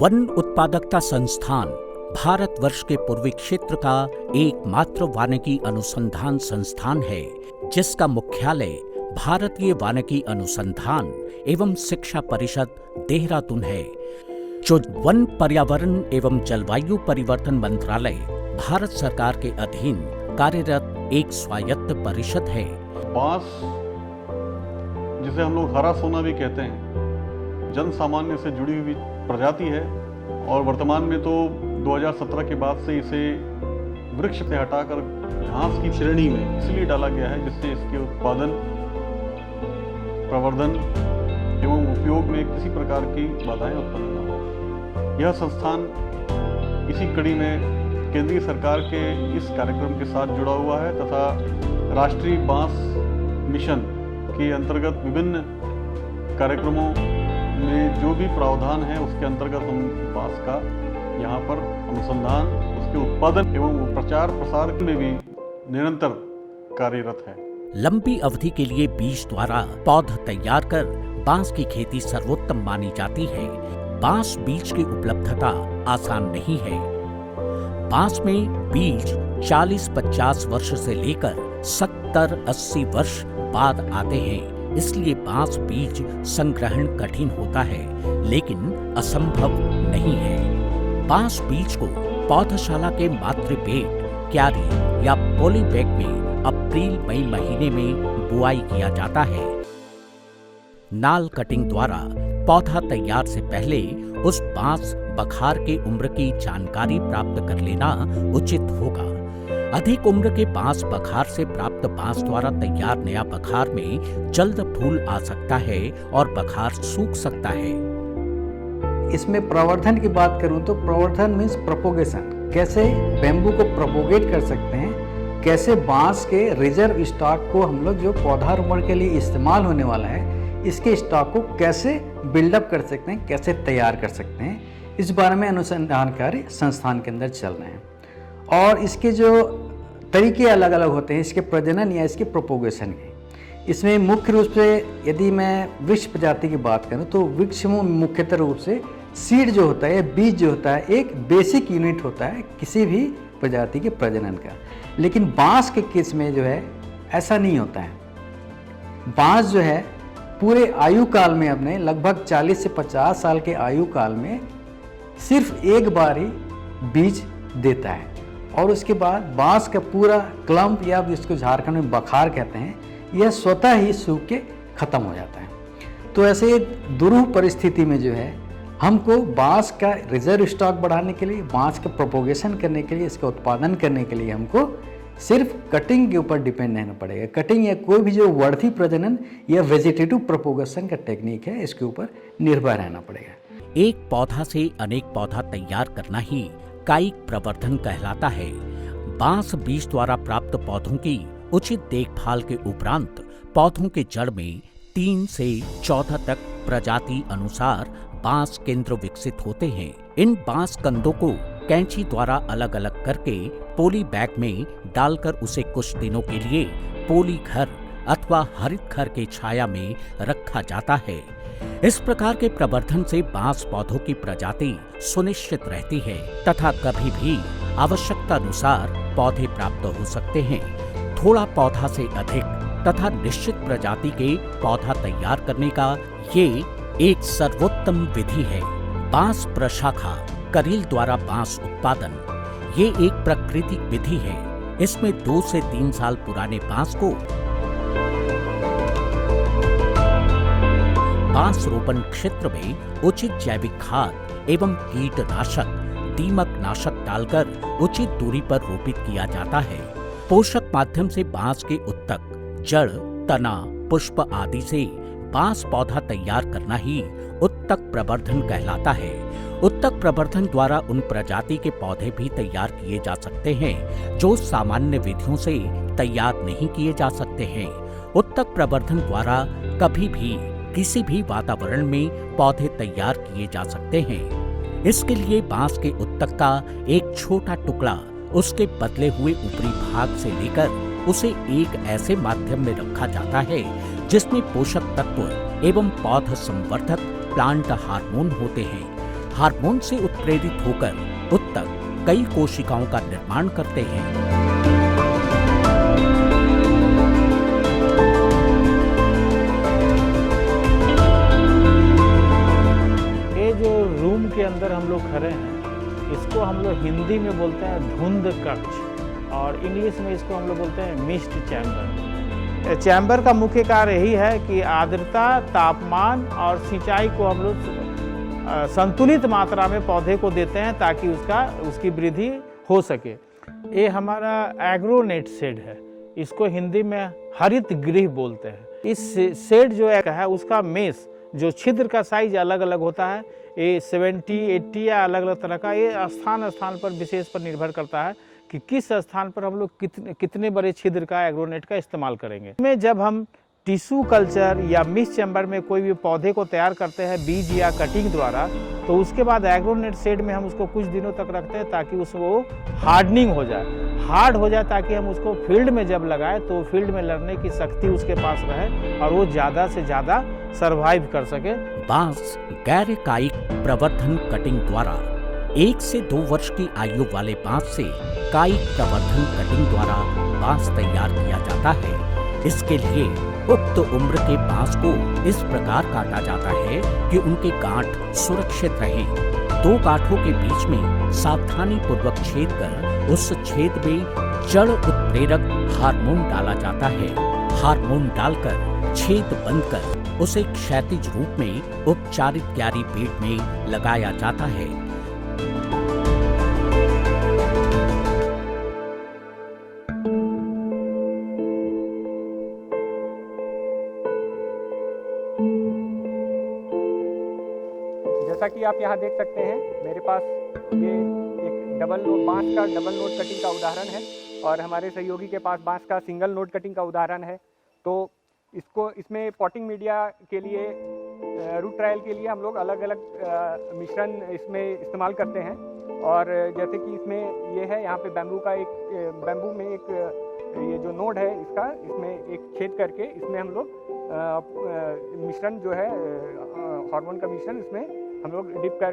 One उत्पादकता संस्थान भारतवर्ष के पूर्वी क्षेत्र का एकमात्र वानिकी अनुसंधान संस्थान है, जिसका मुख्यालय भारतीय वानिकी अनुसंधान एवं शिक्षा परिषद देहरादून है, जो वन, पर्यावरण एवं जलवायु परिवर्तन मंत्रालय भारत सरकार के अधीन कार्यरत एक स्वायत्त परिषद है। बांस, जिसे हम लोग हरा सोना भी कहते हैं, जन सामान्य से जुड़ी हुई प्रजाति है और वर्तमान में तो 2017 के बाद से इसे वृक्ष से हटाकर घास की श्रेणी में इसलिए डाला गया है जिससे इसके उत्पादन, प्रवर्धन एवं उपयोग में किसी प्रकार की बाधाएं उत्पन्न न हो। यह संस्थान इसी कड़ी में केंद्रीय सरकार के इस कार्यक्रम के साथ जुड़ा हुआ है तथा राष्ट्रीय बांस मिशन के अंतर्गत विभिन्न कार्यक्रमों में जो भी प्रावधान है उसके अंतर्गत हम बांस का यहाँ पर अनुसंधान, उसके उत्पादन एवं प्रचार प्रसार में भी निरंतर कार्यरत है। लंबी अवधि के लिए बीज द्वारा पौध तैयार कर बांस की खेती सर्वोत्तम मानी जाती है। बांस बीज की उपलब्धता आसान नहीं है। बांस में बीज 40-50 वर्ष से लेकर 70-80 वर्ष बाद आते हैं, इसलिए बांस बीज संग्रहण कठिन होता है, लेकिन असंभव नहीं है। बांस बीज को पौधशाला के मातृ पेड़, क्यारी या पॉलीबैग में अप्रैल-मई महीने में बुआई किया जाता है। नाल कटिंग द्वारा पौधा तैयार से पहले उस बांस बखार के उम्र की जानकारी प्राप्त कर लेना उचित होगा। अधिक उम्र के बांस बखार से प्राप्त बांस द्वारा तैयार नया बखार में जल्द फूल आ सकता है और बखार सूख सकता है। इसमें प्रवर्धन की बात करूं तो प्रवर्धन मीन्स प्रोपोगेशन, कैसे बेम्बू को प्रोपोगेट कर सकते हैं, कैसे बांस के रिजर्व स्टॉक को हम लोग जो पौधारोपण के लिए इस्तेमाल होने वाला है इसके स्टॉक को कैसे बिल्डअप कर सकते हैं, कैसे तैयार कर सकते हैं, इस बारे में अनुसंधान कार्य संस्थान के अंदर चल रहे हैं। और इसके जो तरीके अलग अलग होते हैं इसके प्रजनन या इसके प्रोपोगेशन के। इसमें मुख्य रूप से यदि मैं वृक्ष प्रजाति की बात करूं तो वृक्ष में मुख्यतः रूप से सीड जो होता है, बीज जो होता है, एक बेसिक यूनिट होता है किसी भी प्रजाति के प्रजनन का। लेकिन बांस के केस में जो है ऐसा नहीं होता है। बांस जो है पूरे आयु काल में अपने लगभग 40 से 50 साल के आयु काल में सिर्फ एक बार ही बीज देता है और उसके बाद बांस का पूरा क्लम्प या जिसको झारखंड में बखार कहते हैं, यह स्वतः ही सूख के खत्म हो जाता है। तो ऐसे दुरूह परिस्थिति में जो है हमको बांस का रिजर्व स्टॉक बढ़ाने के लिए, बांस का प्रोपोगेशन करने के लिए, इसका उत्पादन करने के लिए हमको सिर्फ कटिंग के ऊपर डिपेंड रहना पड़ेगा। कटिंग या कोई भी जो वर्धी प्रजनन या वेजिटेटिव प्रोपोगेशन का टेक्निक है इसके ऊपर निर्भर रहना पड़ेगा। एक पौधा से अनेक पौधा तैयार करना ही कायिक प्रवर्धन कहलाता है। बांस बीज द्वारा प्राप्त पौधों की उचित देखभाल के उपरांत पौधों के जड़ में 3 से 14 तक प्रजाति अनुसार बांस केंद्र विकसित होते हैं। इन बांस कंदों को कैंची द्वारा अलग अलग करके पोली बैग में डालकर उसे कुछ दिनों के लिए पोली घर अथवा हरित घर के छाया में रखा जाता है। इस प्रकार के प्रवर्धन से बांस पौधों की प्रजाति सुनिश्चित रहती है तथा कभी भी आवश्यकता अनुसार पौधे प्राप्त हो सकते हैं। थोड़ा पौधा से अधिक तथा निश्चित प्रजाति के पौधा तैयार करने का ये एक सर्वोत्तम विधि है। बांस प्रशाखा करील द्वारा बांस उत्पादन, ये एक प्राकृतिक विधि है। इसमें 2 से 3 साल पुराने बांस को बांस रोपण क्षेत्र में उचित जैविक खाद एवं कीटनाशक, दीमकनाशक डालकर उचित दूरी पर रोपित किया जाता है। पोषक माध्यम से बांस के उत्तक, जड़, तना, पुष्प आदि से बांस पौधा तैयार करना ही उत्तक प्रवर्धन कहलाता है। उत्तक प्रवर्धन द्वारा उन प्रजाति के पौधे भी तैयार किए जा सकते हैं जो सामान्य विधियों से तैयार नहीं किए जा सकते हैं। उत्तक प्रवर्धन द्वारा कभी भी किसी भी वातावरण में पौधे तैयार किए जा सकते हैं। इसके लिए बांस के उत्तक का एक छोटा टुकड़ा उसके बदले हुए ऊपरी भाग से लेकर उसे एक ऐसे माध्यम में रखा जाता है जिसमें पोषक तत्व एवं पौध संवर्धक प्लांट हार्मोन होते हैं हार्मोन से उत्प्रेरित होकर उत्तक कई कोशिकाओं का निर्माण करते हैं। ये जो रूम के अंदर हम लोग खड़े हैं, इसको हम लोग हिंदी में बोलते हैं धुंध कक्ष और इंग्लिश में इसको हम लोग बोलते हैं मिस्ट चैम्बर। चैम्बर का मुख्य कार्य यही है कि आर्द्रता, तापमान और सिंचाई को हम लोग संतुलित मात्रा में पौधे को देते हैं ताकि उसकी वृद्धि हो सके। ये हमारा एग्रोनेट शेड है, इसको हिंदी में हरित गृह बोलते हैं। इस शेड जो है उसका मेस जो छिद्र का साइज अलग अलग होता है, ये 70, 80 या अलग अलग तरह का, ये स्थान पर विशेष पर निर्भर करता है कि किस स्थान पर हम लोग कितने बड़े छिद्र का एग्रोनेट का इस्तेमाल करेंगे। इसमें जब हम टिश्यू कल्चर या मिस्ट चैम्बर में कोई भी पौधे को तैयार करते हैं बीज या कटिंग द्वारा, तो उसके बाद एग्रोनेट शेड में हम उसको कुछ दिनों तक रखते हैं ताकि उसको हार्डनिंग हो जाए, हार्ड हो जाए, ताकि हम उसको फील्ड में जब लगाएं तो फील्ड में लड़ने की शक्ति उसके पास रहे और वो ज़्यादा से ज़्यादा सर्वाइव कर सके। बांस गैर कायिक प्रवर्धन कटिंग द्वारा 1 से 2 वर्ष की आयु वाले बांस से कायिक प्रवर्धन कटिंग द्वारा बांस तैयार किया जाता है। इसके लिए उक्त उम्र के बांस को इस प्रकार काटा जाता है कि उनके गांठ सुरक्षित रहें। 2 गांठों के बीच में सावधानी पूर्वक छेद कर उस छेद में जड़ उत्प्रेरक हार्मोन डाला जाता है। हार्मोन डालकर छेद बंद कर उसे क्षैतिज रूप में उपचारित क्यारी पेड़ में लगाया जाता है। जैसा कि आप यहाँ देख सकते हैं, मेरे पास ये एक बांस का डबल नोट कटिंग का उदाहरण है और हमारे सहयोगी के पास बांस का सिंगल नोट कटिंग का उदाहरण है। तो इसमें पॉटिंग मीडिया के लिए, रूट ट्रायल के लिए हम लोग अलग अलग मिश्रण इसमें इस्तेमाल करते हैं। और जैसे कि इसमें ये है, यहाँ पे बैम्बू में एक ये जो नोड है इसमें एक छेद करके इसमें हम लोग मिश्रण जो है हार्मोन का मिश्रण इसमें हम लोग डिप कर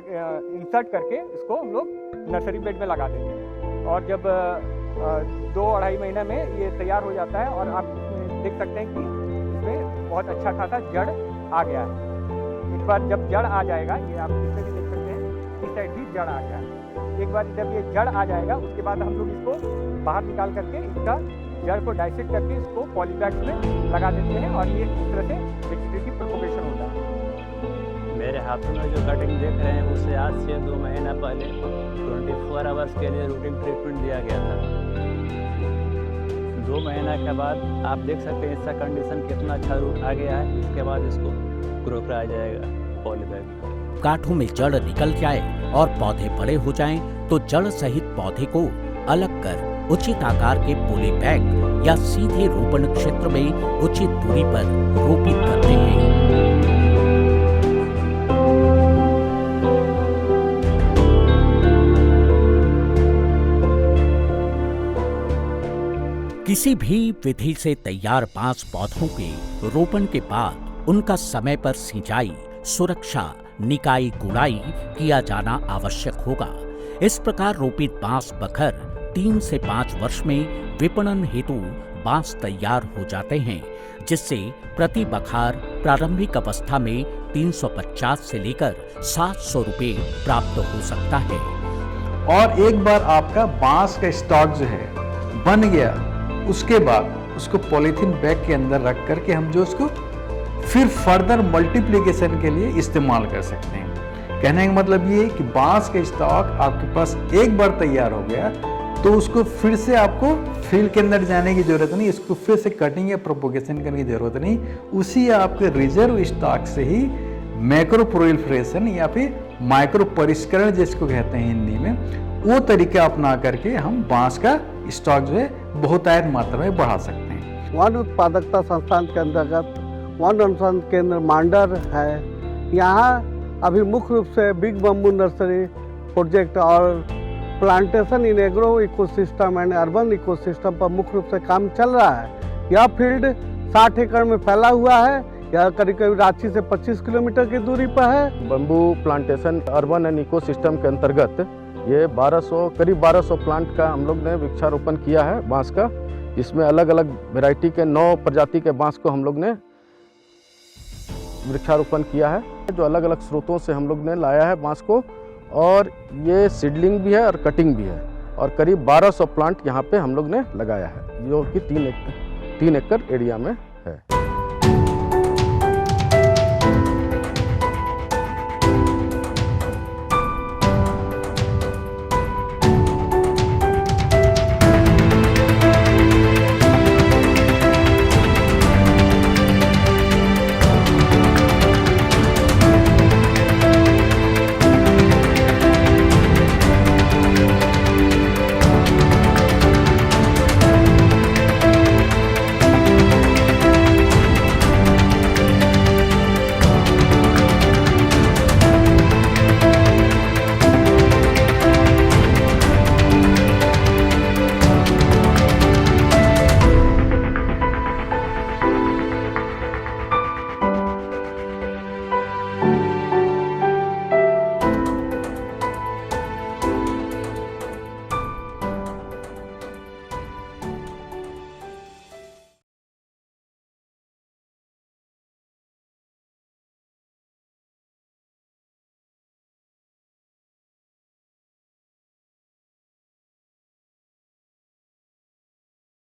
इंसर्ट करके इसको हम लोग नर्सरी बेड में लगा देते हैं। और जब 2-2.5 महीने में ये तैयार हो जाता है और आप देख सकते हैं कि इसमें बहुत अच्छा खासा जड़ आ गया है। एक बार जब जड़ आ जाएगा, ये आप इसमें भी देख सकते हैं, इस साइड भी जड़ आ गया है। एक बार जब ये जड़ आ जाएगा उसके बाद हम लोग इसको बाहर निकाल करके इसका जड़ को डाइसेक्ट करके इसको पॉलीबैग्स में लगा देते हैं और ये इस तरह से वेजिटेटिव प्रोपगेशन होता है। मेरे हाथों में जो कटिंग देख रहे हैं उससे आज से 2 महीना पहले 24 आवर्स के लिए रूटीन ट्रीटमेंट दिया गया था। 2 महीना के बाद आप देख सकते हैं इसका कंडीशन कितना अच्छा रूट आ गया है। इसके बाद इसको ग्रो कराया जाएगा पॉलीबैग। गांठों में जड़ निकल जाए और पौधे बड़े हो जाएं तो जड़ सहित पौधे को अलग कर उचित आकार के पॉली बैग या सीधे रोपण क्षेत्र में उचित दूरी पर रोपित करते हैं। किसी भी विधि से तैयार बांस पौधों के रोपण के बाद उनका समय पर सिंचाई, सुरक्षा, निकाई गुड़ाई किया जाना आवश्यक होगा। इस प्रकार रोपित बांस बखर 3 से 5 वर्ष में विपणन हेतु बांस तैयार हो जाते हैं, जिससे प्रति बखार प्रारंभिक अवस्था में 350 से लेकर 700 रुपये प्राप्त हो सकता है। और एक बार आपका बांस का स्टॉक जो है बन गया, उसके बाद उसको पॉलीथीन बैग के अंदर रख करके हम जो उसको फिर फर्दर मल्टीप्लिकेशन के लिए इस्तेमाल कर सकते हैं। कहने का मतलब ये कि बांस का स्टॉक आपके पास एक बार तैयार हो गया तो उसको फिर से आपको फील्ड के अंदर जाने की जरूरत नहीं, इसको फिर से कटिंग या प्रोपोगेशन करने की जरूरत नहीं। उसी आपके रिजर्व स्टॉक से ही मैक्रो प्रोलिफरेशन या फिर माइक्रो परिष्करण जिसको कहते हैं हिंदी में, वो तरीका अपना करके हम बांस का स्टॉक जो है बहुतायत मात्रा में बढ़ा सकते हैं। वन उत्पादकता संस्थान के अंतर्गत वन अनुसंधान केंद्र मांडर है। यहाँ अभी मुख्य रूप से बिग बम्बू नर्सरी प्रोजेक्ट और plantation in agro ecosystem and urban ecosystem पर मुख्य रूप से काम चल रहा है। यह फील्ड 60 एकड़ में फैला हुआ है। यह करीब करीब रांची से 25 किलोमीटर की दूरी पर है। Bamboo plantation urban and ecosystem के अंतर्गत ये करीब 1200 प्लांट का हम लोग ने वृक्षारोपण किया है बांस का। इसमें अलग अलग वैरायटी के 9 प्रजाति के बांस को हम लोग ने वृक्षारोपण किया है, जो अलग अलग स्रोतों से हम लोग ने लाया है बांस को। और ये सीडलिंग भी है और कटिंग भी है, और करीब 1200 प्लांट यहाँ पे हम लोग ने लगाया है, जो कि 3 एकड़ एरिया में है।